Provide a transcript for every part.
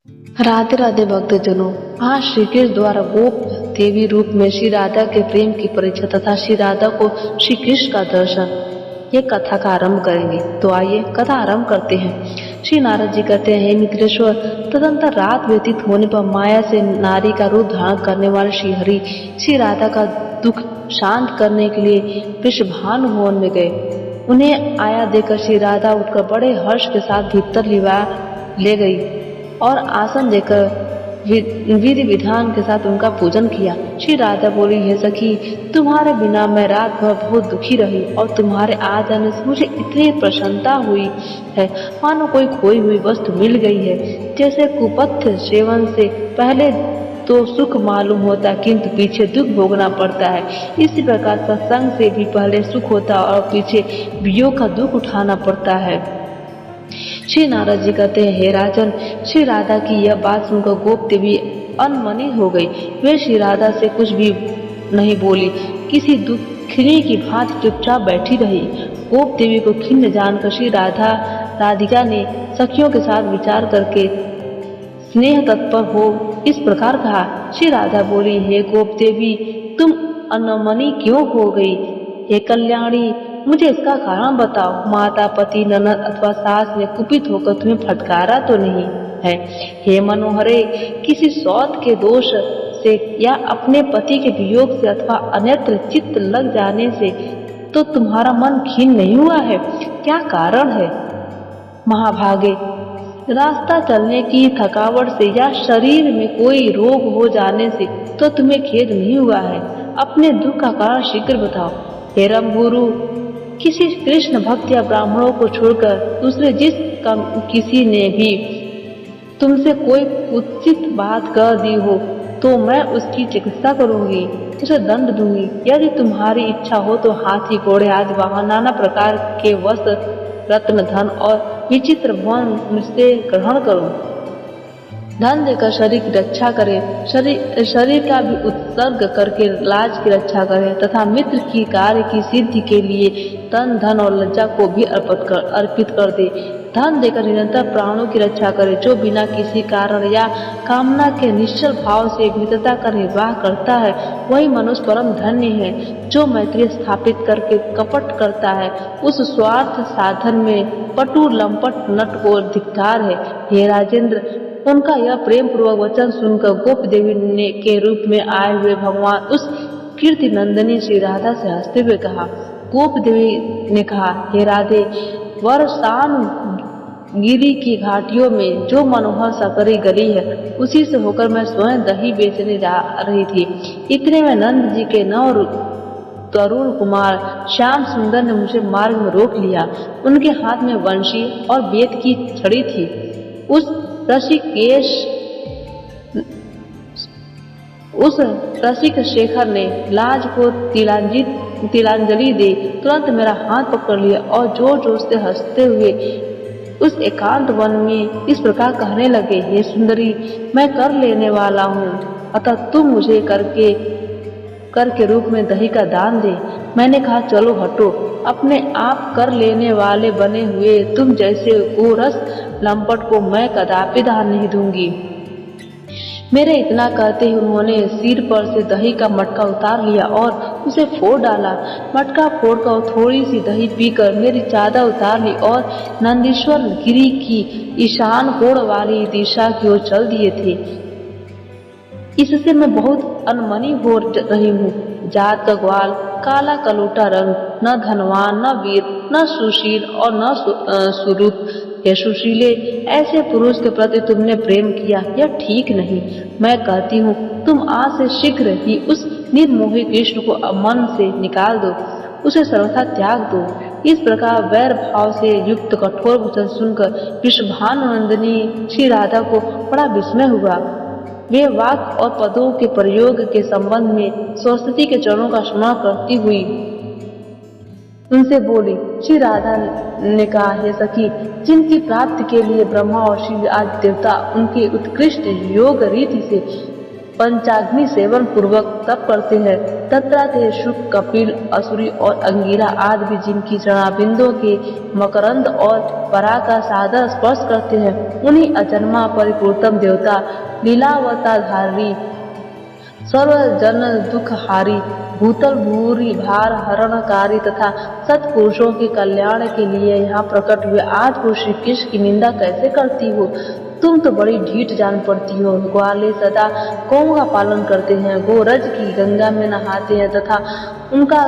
राधे राधे भक्तजनों, आज श्री कृष्ण द्वारा गोप देवी रूप में श्री राधा के प्रेम की परीक्षा तथा श्री राधा को श्री कृष्ण का दर्शन, ये कथा का आरंभ करेंगे। तो आइए कथा आरंभ करते हैं। श्री नारद जी कहते हैं, हे मित्रेश्वर, तदंतर रात व्यतीत होने पर माया से नारी का रूप धारण करने वाले श्री हरि श्री राधा का दुख शांत करने के लिए वृषभानु भवन में गए। उन्हें आया देखकर श्री राधा उठकर बड़े हर्ष के साथ भीतर ले गई और आसन देकर विधि विधान के साथ उनका पूजन किया। श्री राधा बोली, हे सखी, तुम्हारे बिना मैं रात भर बहुत दुखी रही और तुम्हारे आ जाने से मुझे इतनी प्रसन्नता हुई है मानो कोई खोई हुई वस्तु मिल गई है। जैसे कुपथ्य सेवन से पहले तो सुख मालूम होता किंतु पीछे दुख भोगना पड़ता है, इसी प्रकार सत्संग से भी पहले सुख होता और पीछे वियोग का दुख उठाना पड़ता है। श्री नारद जी कहते हैं, हे राजन, श्री राधा की यह बात सुनकर गोप देवी अनमनी हो गई। वे श्री राधा से कुछ भी नहीं बोली, किसी दुखिनी की भांति चुपचाप बैठी रही। गोप देवी को खिन्न जानकर श्री राधिका ने सखियों के साथ विचार करके स्नेह तत्पर हो इस प्रकार कहा। श्री राधा बोली, हे गोप देवी, तुम अनमनी क्यों हो गई? हे कल्याणी, मुझे इसका कारण बताओ। माता, पति, ननद अथवा सास ने कुपित होकर तुम्हें फटकारा तो नहीं है? हे मनोहरे, किसी सौत के दोष से या अपने पति के वियोग से अथवा अन्यत्र चित्त लग जाने से तो तुम्हारा मन खिन्न नहीं हुआ है? क्या कारण है? महाभागे, रास्ता चलने की थकावट से या शरीर में कोई रोग हो जाने से तो तुम्हें खेद नहीं हुआ है? अपने दुख का कारण शीघ्र बताओ। हे रमगुरु, किसी कृष्ण भक्त या ब्राह्मणों को छोड़कर दूसरे किसी ने भी तुमसे कोई उचित बात कर दी हो तो मैं उसकी चिकित्सा करूंगी, उसे दंड दूंगी। यदि तुम्हारी इच्छा हो तो हाथी, घोड़े आदि वाहन, नाना प्रकार के वस्त्र, रत्न, धन और विचित्र भवन मुझसे ग्रहण करो। धन देकर शरीर की रक्षा करे, शरीर का भी उत्सर्ग करके लाज की रक्षा करे तथा मित्र की कार्य की सिद्धि के लिए तन, धन और लज्जा को भी अर्पित कर दे। धन देकर निरंतर प्राणों की रक्षा करे। जो बिना किसी कारण या कामना के निश्चल भाव से मित्रता का निर्वाह करता है, वही मनुष्य परम धन्य है। जो मैत्री स्थापित करके कपट करता है, उस स्वार्थ साधन में पटु लंपट नट को धिक्कार है। हे राजेंद्र, उनका यह प्रेम पूर्वक वचन सुनकर गोप देवी ने के रूप में आए हुए भगवान उस कीर्ति नंदिनी श्री राधा से हंसते हुए कहा। गोप देवी ने कहा, हे राधे, वर्षान गिरी की घाटियों में जो मनोहर सकरी गली है, उसी से होकर मैं स्वयं दही बेचने जा रही थी। इतने में नंद जी के नव तरुण कुमार श्याम सुंदर ने मुझे मार्ग में रोक लिया। उनके हाथ में वंशी और बेत की छड़ी थी। उस रसिक शेखर ने लाज को तिलांजलि दे तुरंत मेरा हाथ पकड़ लिया और जोर जोर से हंसते हुए उस एकांत वन में इस प्रकार कहने लगे, हे सुंदरी, मैं कर लेने वाला हूँ, अतः तुम मुझे कर के रूप में दही का दान दे। मैंने कहा, चलो हटो, अपने आप कर लेने वाले बने हुए तुम जैसे गोरस लंपट को मैं कदापि दान नहीं दूंगी। मेरे इतना कहते ही उन्होंने सिर पर से दही का मटका उतार लिया और उसे फोड़ डाला। मटका फोड़कर थोड़ी सी दही पीकर मेरी चादर उतार ली और नंदीश्वर गिरी की ईशान कोण वाली दिशा की ओर चल दिए थे। इससे मैं बहुत अनमनी हो रही हूँ। जात का ग्वाल, काला कलूटा रंग, न धनवान, न वीर, न सुशील और न सुरूप। हे सुशीले, ऐसे पुरुष के प्रति तुमने प्रेम किया, यह ठीक नहीं। मैं कहती हूँ, तुम आज से शीघ्र ही उस निर्मोही कृष्ण को मन से निकाल दो, उसे सर्वथा त्याग दो। इस प्रकार वैर भाव से युक्त कठोर वचन सुनकर वृषभानुनंदिनी श्री राधा को बड़ा विस्मय हुआ। वे वाक् और पदों के प्रयोग के संबंध में सरस्वती के चरणों का स्मरण करती हुई उनसे बोली। श्री राधा ने कहा, हे सखी, जिनकी प्राप्ति के लिए ब्रह्मा और शिव आदि देवता उनके उत्कृष्ट योग रीति से पंचाग्नि सेवन पूर्वक तप करते हैं। तत्राते शुक, कपिल, असुरी और अंगिरा आदि भी जिनकी चरणाबिंदों के मकरंद और परा का सादर स्पर्श करते हैं, उन्हीं अजन्मा परिपूर्तम देवता, लीलावताधारी, सर्व जन दुखहारी, भूतल भूरी भार हरणकारी तथा सत्पुरुषों के कल्याण के लिए यहाँ प्रकट हुए आज को श्री कृष्ण की निंदा कैसे करती हो? तुम तो बड़ी ढीठ जान पड़ती हो। ग्वाले सदा गौओं का पालन करते हैं, गोरज की गंगा में नहाते हैं तथा उनका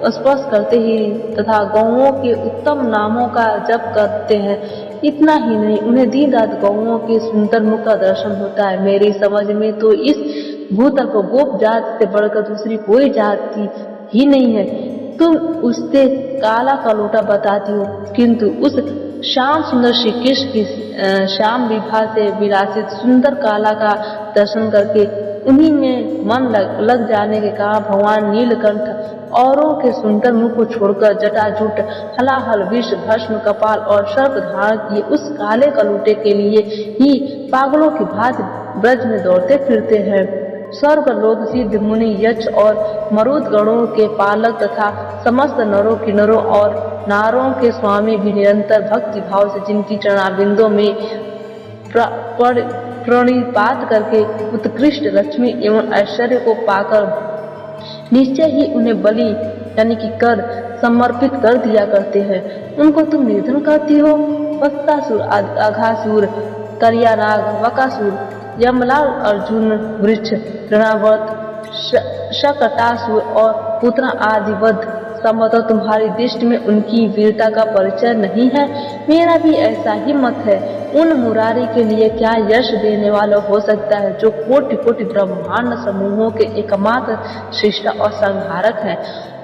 स्पर्श करते ही तथा गौओं के उत्तम नामों का जप करते हैं। इतना ही नहीं, उन्हें दिन रात गौओं के सुंदर मुख का दर्शन होता है। मेरी समझ में तो इस भूतल पर गोप जात से बढ़कर दूसरी कोई जाति ही नहीं है। तुम उससे काला कलोटा बताती हो, किंतु उस श्याम सुंदर श्री कृष्ण की श्याम विभा से विलासित सुंदर काला का दर्शन करके उन्हीं में मन लग जाने के कारण भगवान नीलकंठ औरों के सुंदर मुख को छोड़कर जटाजूट, हलाहल, विष, भस्म, कपाल और सर्प धारण किए उस काले कलूटे के लिए ही पागलों की भांति ब्रज में दौड़ते फिरते हैं। स्वर्ग लोक सिद्ध मुनि, यक्ष और मरुद गणों के पालक तथा समस्त नरों, किन्नरों और नारों के स्वामी भी निरंतर भक्ति भाव से जिनकी चरणाबिंदों में प्रणिपात करके उत्कृष्ट लक्ष्मी एवं ऐश्वर्य को पाकर निश्चय ही उन्हें बलि यानी कि कर समर्पित कर दिया करते हैं, उनको तुम निर्धन करती हो। वत्सासुर, अघासुर, करियानाग, वकासुर, यमलाल, अर्जुन, वृक्ष, तृणावर्त, शकटासुर और पुतना आदि वध संभवतः तुम्हारी दृष्टि में उनकी वीरता का परिचय नहीं है। मेरा भी ऐसा ही मत है। उन मुरारी के लिए क्या यश देने वाला हो सकता है जो कोटि कोटि ब्रह्मांड समूहों के एकमात्र सृष्टा और संहारक हैं।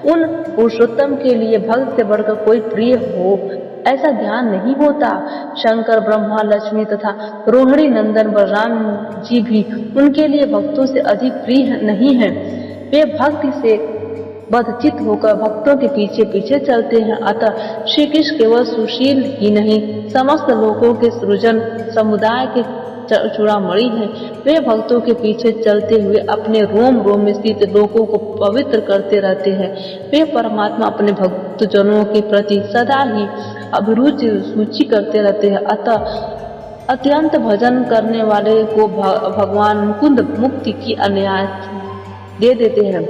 उन पुरुषोत्तम के लिए भक्त से बढ़कर कोई प्रिय हो, ऐसा ज्ञान नहीं होता। शंकर, ब्रह्मा, लक्ष्मी तथा रोहिणी नंदन बलराम जी भी उनके लिए भक्तों से अधिक प्रिय नहीं हैं। वे भक्ति से बदचित होकर भक्तों के पीछे पीछे चलते हैं। अतः श्री कृष्ण केवल सुशील ही नहीं, समस्त लोगों के सृजन समुदाय के चूड़ामणि हैं। वे भक्तों के पीछे चलते हुए अपने रोम रोम में स्थित लोगों को पवित्र करते रहते हैं। वे परमात्मा अपने भक्तजनों के प्रति सदा ही अभिरुचि सूची करते रहते हैं। अतः अत्यंत भजन करने वाले को भगवान मुकुंद मुक्ति की अन्याय दे देते हैं,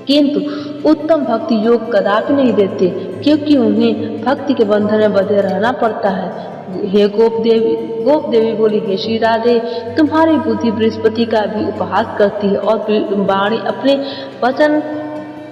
किंतु उत्तम भक्ति योग कदापि नहीं देते, क्योंकि उन्हें भक्ति के बंधन में बंधे रहना पड़ता है। हे गोप देवी बोली, हे श्री राधे, तुम्हारी बुद्धि बृहस्पति का भी उपहास करती है और वाणी अपने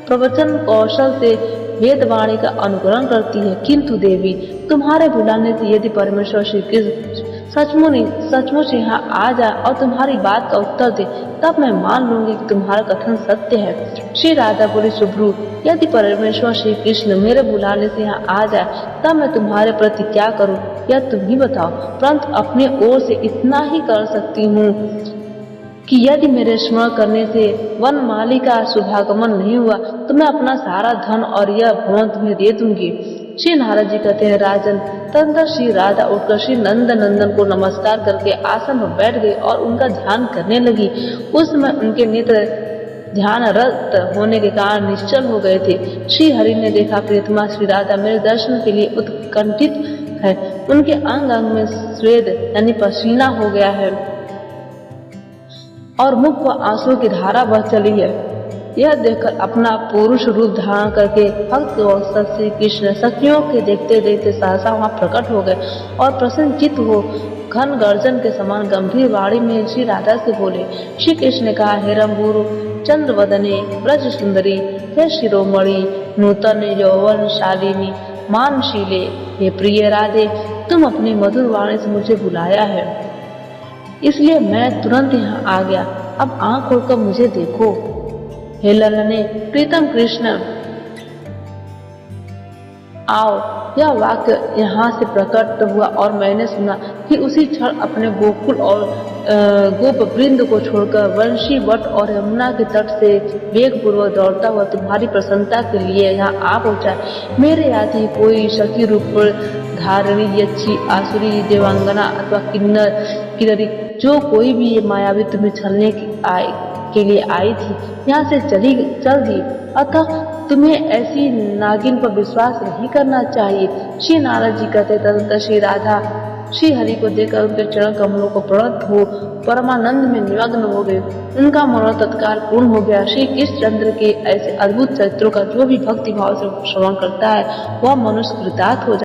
प्रवचन कौशल से वेद वाणी का अनुकरण करती है। किंतु देवी, तुम्हारे बुलाने से यदि परमेश्वर श्री कृष्ण सचमुच यहाँ आ जाए और तुम्हारी बात का उत्तर दे, तब मैं मान लूंगी कि तुम्हारा कथन सत्य है। श्री राधा बोली, शुभ्रू, यदि परमेश्वर श्री कृष्ण मेरे बुलाने से यहाँ आ जाए, तब मैं तुम्हारे प्रति क्या करूँ यह तुम ही बताओ। परंतु अपने ओर से इतना ही कर सकती हूँ कि यदि मेरे स्मरण करने से वनमाली का शुभागमन नहीं हुआ तो मैं अपना सारा धन और यह भवन तुम्हें दे दूंगी। श्री नारद जी कहते हैं, राजन, तदनंतर श्री राधा उठकर श्री नंदन को नमस्कार करके आसन पर बैठ गई और उनका ध्यान करने लगी। उस समय उनके नेत्र ध्यान रत होने के कारण निश्चल हो गए थे। श्री हरि ने देखा, प्रियतमा श्री राधा मेरे दर्शन के लिए उत्कंठित है। उनके अंग अंग में स्वेद यानी पसीना हो गया है और मुख पर आंसू की धारा बह चली है। यह देखकर अपना पुरुष रूप धारण करके भक्त श्री कृष्ण सखियों के देखते देखते सहसा वहाँ प्रकट हो गए और प्रसन्नचित्त हो घन गर्जन के समान गंभीर वाणी में श्री राधा से बोले। श्री कृष्ण ने कहा, हे रंबुरु चंद्रवदने ब्रज सुंदरी, हे शिरोमणि नूतन यौवन शालिनी मानशीले, हे प्रिय राधे, तुम अपनी मधुर वाणी से मुझे बुलाया है, इसलिए मैं तुरंत यहाँ आ गया। अब आंख खोलकर मुझे देखो। हे ललने प्रीतम कृष्ण, आओ। यह वाक्य यहाँ से प्रकट हुआ और मैंने सुना कि उसी क्षण अपने गोकुल और गोप वृंद को छोड़कर वंशी वट और यमुना के तट से वेग पूर्वक दौड़ता हुआ तुम्हारी प्रसन्नता के लिए यहाँ आ पहुँचा। मेरे याद ही कोई सखी रूप धारणी, यक्षी, आसुरी, देवांगना अथवा किन्नरी जो कोई भी ये मायावी तुम्हें छलने के लिए आई थी यहाँ से चल दी, अतः तुम्हें ऐसी नागिन पर विश्वास नहीं करना चाहिए। श्री नारद जी कहते तदंतर श्री राधा श्री हरि को देखकर उनके चरण कमलों को प्रणत हो परमानंद में निमग्न हो गए। उनका मनोरथ तत्काल पूर्ण हो गया। श्री कृष्णचंद्र के ऐसे अद्भुत चरित्रों का जो भी भक्ति भाव से श्रवण करता है वह मनुष्य कृतार्थ हो जाता है।